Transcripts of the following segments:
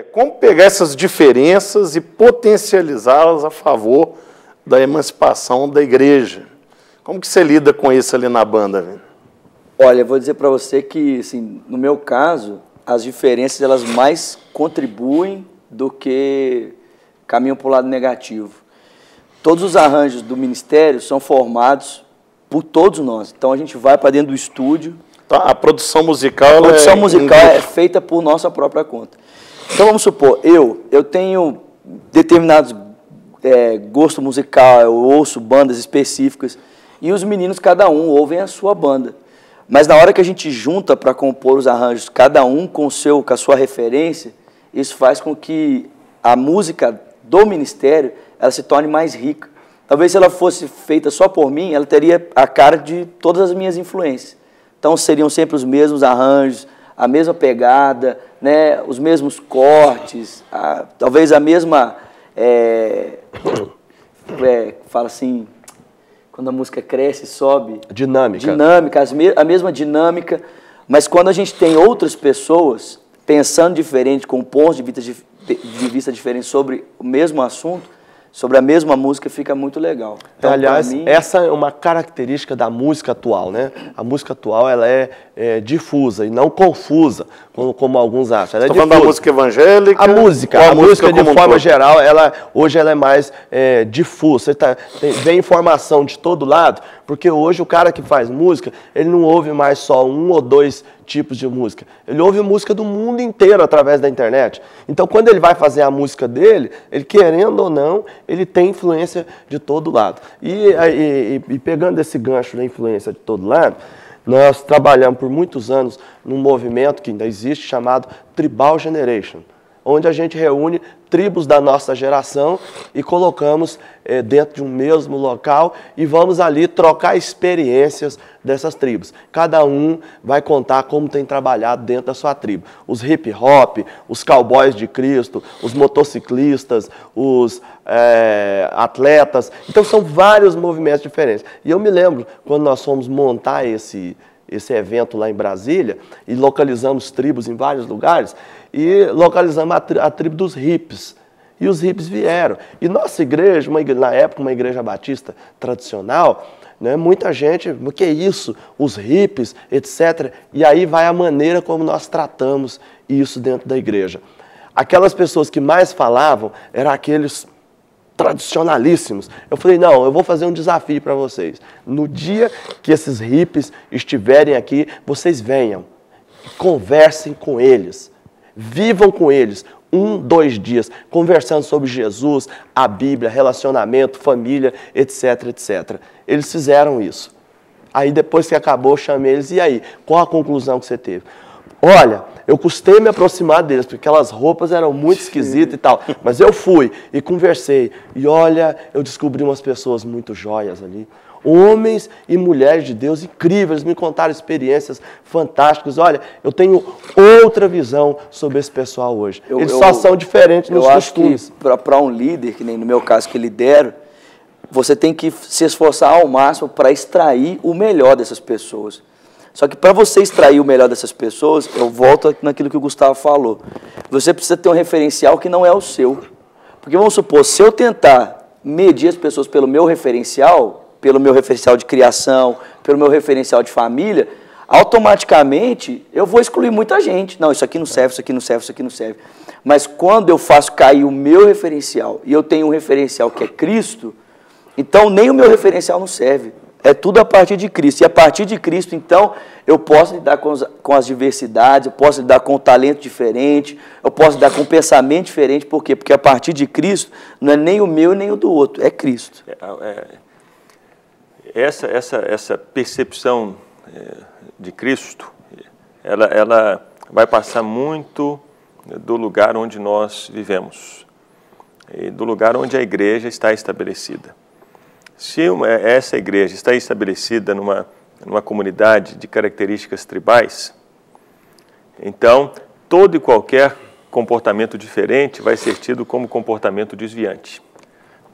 Como pegar essas diferenças e potencializá-las a favor da emancipação da igreja? Como que você lida com isso ali na banda, velho? Olha, eu vou dizer para você que, assim, no meu caso, as diferenças elas mais contribuem do que caminham para o lado negativo. Todos os arranjos do ministério são formados por todos nós. Então a gente vai para dentro do estúdio. Então, a produção musical, é feita por nossa própria conta. Então vamos supor, eu tenho determinados gosto musical, eu ouço bandas específicas e os meninos, cada um, ouvem a sua banda. Mas na hora que a gente junta para compor os arranjos, cada um com a sua referência, isso faz com que a música do ministério ela se torne mais rica. Talvez se ela fosse feita só por mim, ela teria a cara de todas as minhas influências. Então seriam sempre os mesmos arranjos, a mesma pegada, né, os mesmos cortes, talvez a mesma, fala assim, quando a música cresce, sobe. Dinâmica. A mesma dinâmica, mas quando a gente tem outras pessoas pensando diferente, com pontos de vista diferentes sobre o mesmo assunto, sobre a mesma música, fica muito legal. Então, aliás, essa é uma característica da música atual, né? A música atual ela é difusa e não confusa, como alguns acham. Ela é falando da música evangélica? A música de forma geral, hoje ela é mais difusa. Você vem informação de todo lado, porque hoje o cara que faz música, ele não ouve mais só um ou dois tipos de música. Ele ouve música do mundo inteiro através da internet. Então, quando ele vai fazer a música dele, ele querendo ou não, ele tem influência de todo lado. E pegando esse gancho da influência de todo lado, nós trabalhamos por muitos anos num movimento que ainda existe chamado Tribal Generation, onde a gente reúne tribos da nossa geração e colocamos dentro de um mesmo local e vamos ali trocar experiências dessas tribos. Cada um vai contar como tem trabalhado dentro da sua tribo. Os hip hop, os cowboys de Cristo, os motociclistas, os atletas. Então são vários movimentos diferentes. E eu me lembro quando nós fomos montar esse evento lá em Brasília e localizamos tribos em vários lugares e localizamos a tribo dos hippies. E os hippies vieram. E nossa igreja, na época uma igreja batista tradicional, né, muita gente, o que é isso? Os hippies, etc. E aí vai a maneira como nós tratamos isso dentro da igreja. Aquelas pessoas que mais falavam eram aqueles tradicionalíssimos. Eu falei, não, eu vou fazer um desafio para vocês. No dia que esses hippies estiverem aqui, vocês venham, conversem com eles, vivam com eles 1, 2 dias, conversando sobre Jesus, a Bíblia, relacionamento, família, etc, etc. Eles fizeram isso. Aí depois que acabou, eu chamei eles, e aí, qual a conclusão que você teve? Olha, eu custei me aproximar deles, porque aquelas roupas eram muito esquisitas e tal. Mas eu fui e conversei. E olha, eu descobri umas pessoas muito joias ali. Homens e mulheres de Deus incríveis, me contaram experiências fantásticas. Olha, eu tenho outra visão sobre esse pessoal hoje. Eles só são diferentes nos costumes. Eu acho que para um líder, que nem no meu caso que lidero, você tem que se esforçar ao máximo para extrair o melhor dessas pessoas. Só que para você extrair o melhor dessas pessoas, eu volto naquilo que o Gustavo falou. Você precisa ter um referencial que não é o seu. Porque vamos supor, se eu tentar medir as pessoas pelo meu referencial de criação, pelo meu referencial de família, automaticamente eu vou excluir muita gente. Não, isso aqui não serve, isso aqui não serve, isso aqui não serve. Mas quando eu faço cair o meu referencial e eu tenho um referencial que é Cristo, então nem o meu referencial não serve. É tudo a partir de Cristo. E a partir de Cristo, então, eu posso lidar com as diversidades, eu posso lidar com um talento diferente, eu posso lidar com um pensamento diferente. Por quê? Porque a partir de Cristo não é nem o meu nem o do outro, é Cristo. Essa percepção de Cristo, ela vai passar muito do lugar onde nós vivemos, e do lugar onde a igreja está estabelecida. Se essa igreja está estabelecida numa comunidade de características tribais, então todo e qualquer comportamento diferente vai ser tido como comportamento desviante.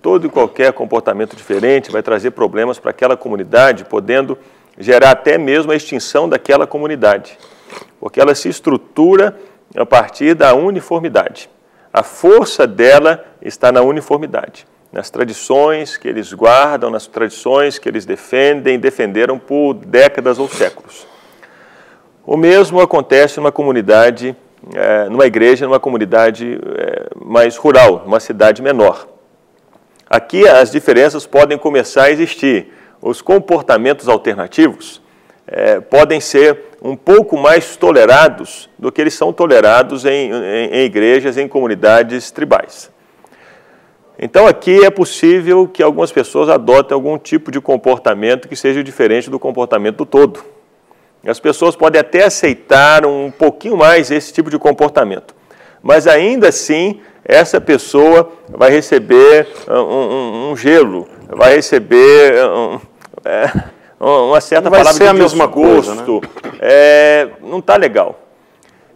Todo e qualquer comportamento diferente vai trazer problemas para aquela comunidade, podendo gerar até mesmo a extinção daquela comunidade, porque ela se estrutura a partir da uniformidade. A força dela está na uniformidade, nas tradições que eles guardam, nas tradições que eles defenderam por décadas ou séculos. O mesmo acontece numa comunidade, numa igreja, numa comunidade mais rural, numa cidade menor. Aqui as diferenças podem começar a existir. Os comportamentos alternativos podem ser um pouco mais tolerados do que eles são tolerados em igrejas, em comunidades tribais. Então aqui é possível que algumas pessoas adotem algum tipo de comportamento que seja diferente do comportamento do todo. As pessoas podem até aceitar um pouquinho mais esse tipo de comportamento, mas ainda assim essa pessoa vai receber um gelo, vai receber uma certa palavra de desgosto, não está legal.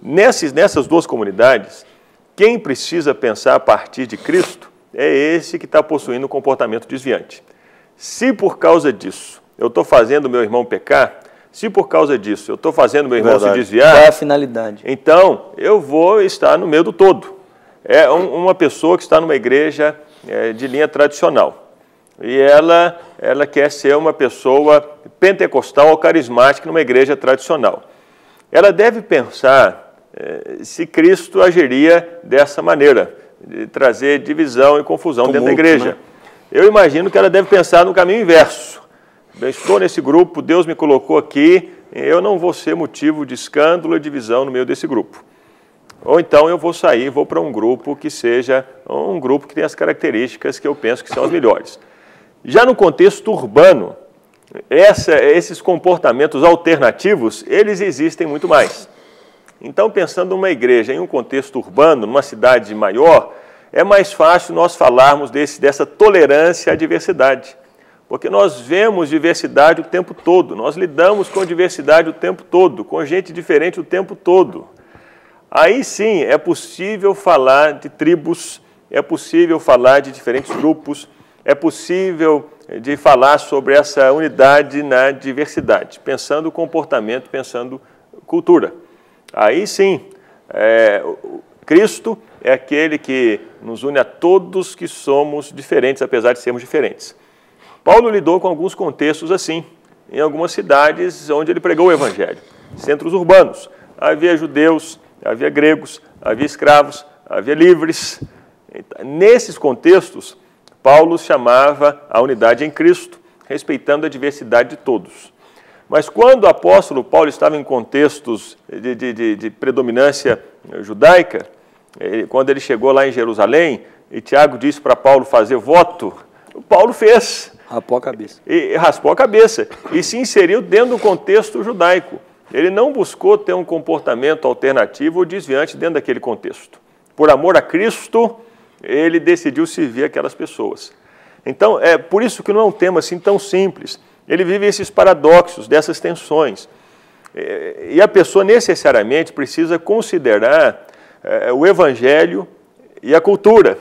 Nessas duas comunidades, quem precisa pensar a partir de Cristo é esse que está possuindo um comportamento desviante. Se por causa disso eu estou fazendo o meu irmão pecar, se por causa disso eu estou fazendo o meu irmão se desviar, qual é a finalidade? Então eu vou estar no meio do todo. É uma pessoa que está numa igreja de linha tradicional e ela quer ser uma pessoa pentecostal ou carismática numa igreja tradicional. Ela deve pensar se Cristo agiria dessa maneira, de trazer divisão e confusão dentro da igreja. Né? Eu imagino que ela deve pensar no caminho inverso. Eu estou nesse grupo, Deus me colocou aqui, eu não vou ser motivo de escândalo e divisão no meio desse grupo. Ou então eu vou sair, vou para um grupo que seja um grupo que tem as características que eu penso que são as melhores. Já no contexto urbano, esses comportamentos alternativos, eles existem muito mais. Então, pensando numa igreja em um contexto urbano, numa cidade maior, é mais fácil nós falarmos dessa tolerância à diversidade. Porque nós vemos diversidade o tempo todo, nós lidamos com diversidade o tempo todo, com gente diferente o tempo todo. Aí sim é possível falar de tribos, é possível falar de diferentes grupos, é possível de falar sobre essa unidade na diversidade, pensando comportamento, pensando cultura. Aí sim, Cristo é aquele que nos une a todos que somos diferentes, apesar de sermos diferentes. Paulo lidou com alguns contextos assim, em algumas cidades onde ele pregou o Evangelho. Centros urbanos, havia judeus, havia gregos, havia escravos, havia livres. Nesses contextos, Paulo chamava a unidade em Cristo, respeitando a diversidade de todos. Mas quando o apóstolo Paulo estava em contextos de predominância judaica, quando ele chegou lá em Jerusalém, e Tiago disse para Paulo fazer voto, Paulo fez. Raspou a cabeça. Raspou a cabeça e se inseriu dentro do contexto judaico. Ele não buscou ter um comportamento alternativo ou desviante dentro daquele contexto. Por amor a Cristo, ele decidiu servir aquelas pessoas. Então, é por isso que não é um tema assim tão simples. Ele vive esses paradoxos, dessas tensões. E a pessoa necessariamente precisa considerar o Evangelho e a cultura.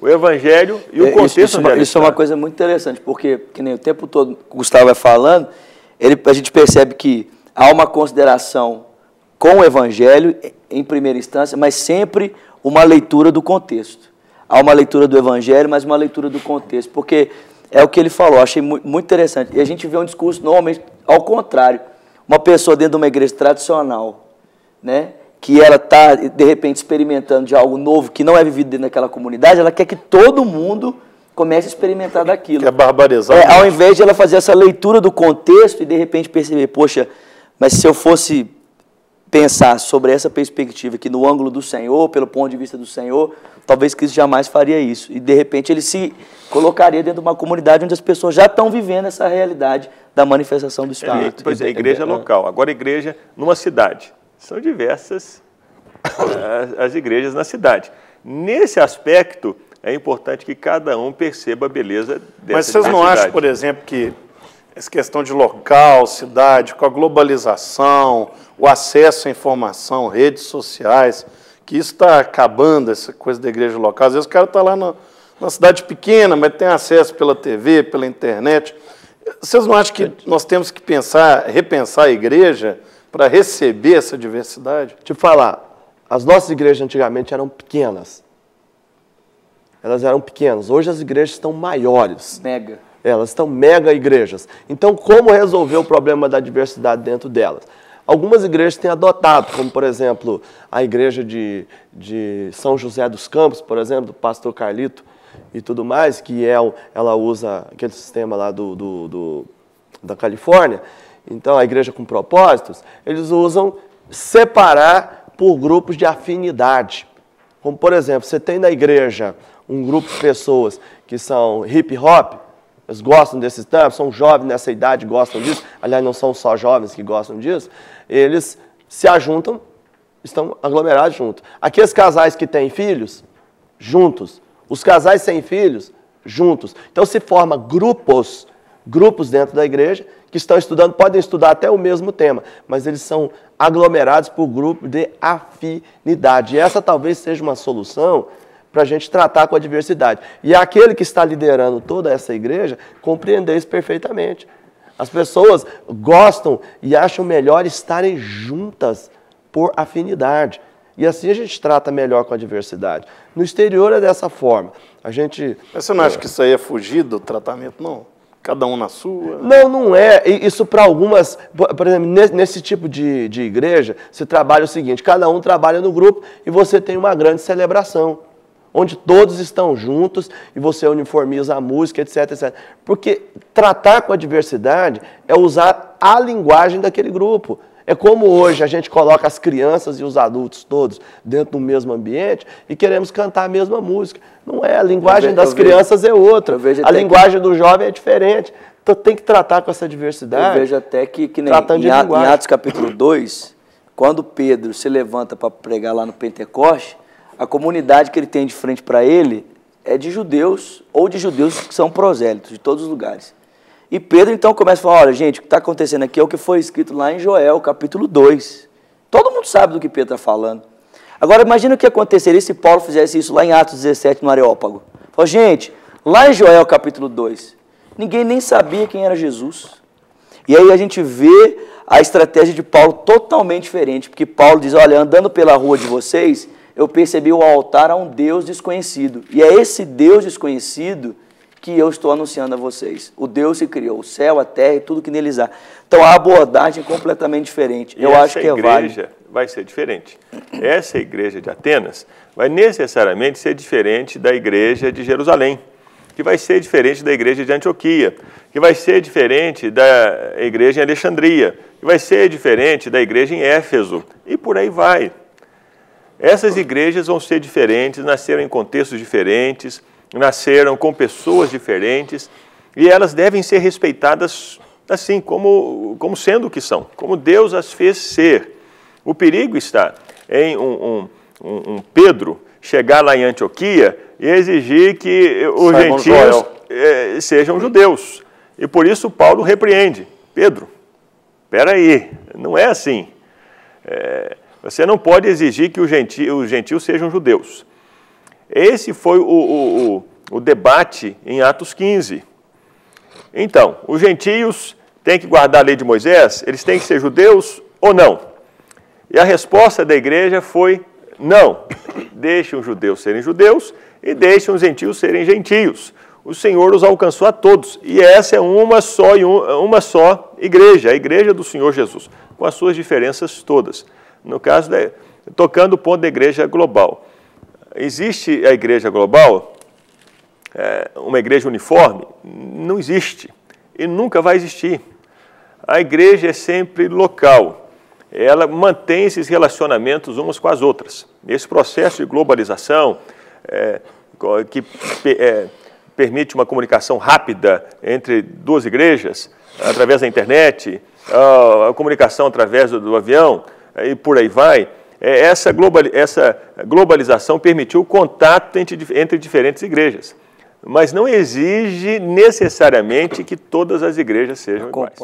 O Evangelho e o contexto onde ele está. Isso é uma coisa muito interessante, porque, que nem o tempo todo o Gustavo vai falando, a gente percebe que há uma consideração com o Evangelho, em primeira instância, mas sempre uma leitura do contexto. Há uma leitura do Evangelho, mas uma leitura do contexto, porque é o que ele falou, achei muito interessante. E a gente vê um discurso normalmente ao contrário. Uma pessoa dentro de uma igreja tradicional, né, que ela está, de repente, experimentando de algo novo que não é vivido dentro daquela comunidade, ela quer que todo mundo comece a experimentar daquilo. É barbarizar. Ao invés de ela fazer essa leitura do contexto e, de repente, perceber, poxa, mas se eu fosse pensar sobre essa perspectiva aqui no ângulo do Senhor, pelo ponto de vista do Senhor, talvez Cristo jamais faria isso. E, de repente, ele se colocaria dentro de uma comunidade onde as pessoas já estão vivendo essa realidade da manifestação do Espírito. Pois é, a igreja local. Agora, a igreja numa cidade. São diversas as igrejas na cidade. Nesse aspecto, é importante que cada um perceba a beleza dessa Mas vocês não acham, por exemplo, que essa questão de local, cidade, com a globalização, o acesso à informação, redes sociais, que isso está acabando, essa coisa da igreja local? Às vezes o cara está lá na cidade pequena, mas tem acesso pela TV, pela internet. Vocês não acham que nós temos que repensar a igreja para receber essa diversidade? Te falar, as nossas igrejas antigamente eram pequenas. Elas eram pequenas. Hoje as igrejas estão maiores. Mega. Elas estão mega igrejas. Então, como resolver o problema da diversidade dentro delas? Algumas igrejas têm adotado, como, por exemplo, a igreja de São José dos Campos, por exemplo, do pastor Carlito e tudo mais, que ela usa aquele sistema lá da Califórnia. Então, a igreja com propósitos, eles usam separar por grupos de afinidade. Como, por exemplo, você tem na igreja um grupo de pessoas que são hip hop, eles gostam desses temas, são jovens nessa idade, gostam disso. Aliás, não são só jovens que gostam disso. Eles se ajuntam, estão aglomerados juntos. Aqueles casais que têm filhos, juntos. Os casais sem filhos, juntos. Então se forma grupos dentro da igreja que estão estudando, podem estudar até o mesmo tema, mas eles são aglomerados por grupo de afinidade. E essa talvez seja uma solução para a gente tratar com a diversidade. E aquele que está liderando toda essa igreja compreender isso perfeitamente. As pessoas gostam e acham melhor estarem juntas por afinidade. E assim a gente trata melhor com a diversidade. No exterior é dessa forma. A gente... Mas você não acha que isso aí é fugir do tratamento, não? Cada um na sua? Não é. Isso para algumas... Por exemplo, nesse tipo de igreja, se trabalha o seguinte, cada um trabalha no grupo e você tem uma grande celebração, onde todos estão juntos e você uniformiza a música, etc, etc. Porque tratar com a diversidade é usar a linguagem daquele grupo. É como hoje a gente coloca as crianças e os adultos todos dentro do mesmo ambiente e queremos cantar a mesma música. Não é, a linguagem das crianças é outra, a linguagem do jovem é diferente. Então tem que tratar com essa diversidade. Eu vejo até que nem em Atos capítulo 2, quando Pedro se levanta para pregar lá no Pentecoste, a comunidade que ele tem de frente para ele é de judeus ou de judeus que são prosélitos, de todos os lugares. E Pedro então começa a falar, olha gente, o que está acontecendo aqui é o que foi escrito lá em Joel, capítulo 2. Todo mundo sabe do que Pedro está falando. Agora imagina o que aconteceria se Paulo fizesse isso lá em Atos 17, no Areópago. Fala, gente, lá em Joel, capítulo 2, ninguém nem sabia quem era Jesus. E aí a gente vê a estratégia de Paulo totalmente diferente, porque Paulo diz, olha, andando pela rua de vocês, eu percebi o altar a um Deus desconhecido. E é esse Deus desconhecido que eu estou anunciando a vocês. O Deus que criou o céu, a terra e tudo que neles há. Então a abordagem é completamente diferente. Eu acho que é válido. Essa igreja vai ser diferente. Essa igreja de Atenas vai necessariamente ser diferente da igreja de Jerusalém, que vai ser diferente da igreja de Antioquia, que vai ser diferente da igreja em Alexandria, que vai ser diferente da igreja em Éfeso, e por aí vai. Essas igrejas vão ser diferentes, nasceram em contextos diferentes, nasceram com pessoas diferentes, e elas devem ser respeitadas assim, como sendo o que são, como Deus as fez ser. O perigo está em um Pedro chegar lá em Antioquia e exigir que os gentios sejam judeus. E por isso Paulo repreende. Pedro, espera aí, não é assim. Você não pode exigir que os gentios sejam judeus. Esse foi o debate em Atos 15. Então, os gentios têm que guardar a lei de Moisés? Eles têm que ser judeus ou não? E a resposta da igreja foi não. Deixem os judeus serem judeus e deixem os gentios serem gentios. O Senhor os alcançou a todos. E essa é uma só igreja, a igreja do Senhor Jesus, com as suas diferenças todas. No caso, tocando o ponto da igreja global. Existe a igreja global, uma igreja uniforme? Não existe e nunca vai existir. A igreja é sempre local, ela mantém esses relacionamentos umas com as outras. Esse processo de globalização, que permite uma comunicação rápida entre duas igrejas, através da internet, a comunicação através do avião, e por aí vai, essa globalização permitiu o contato entre diferentes igrejas, mas não exige necessariamente que todas as igrejas sejam iguais.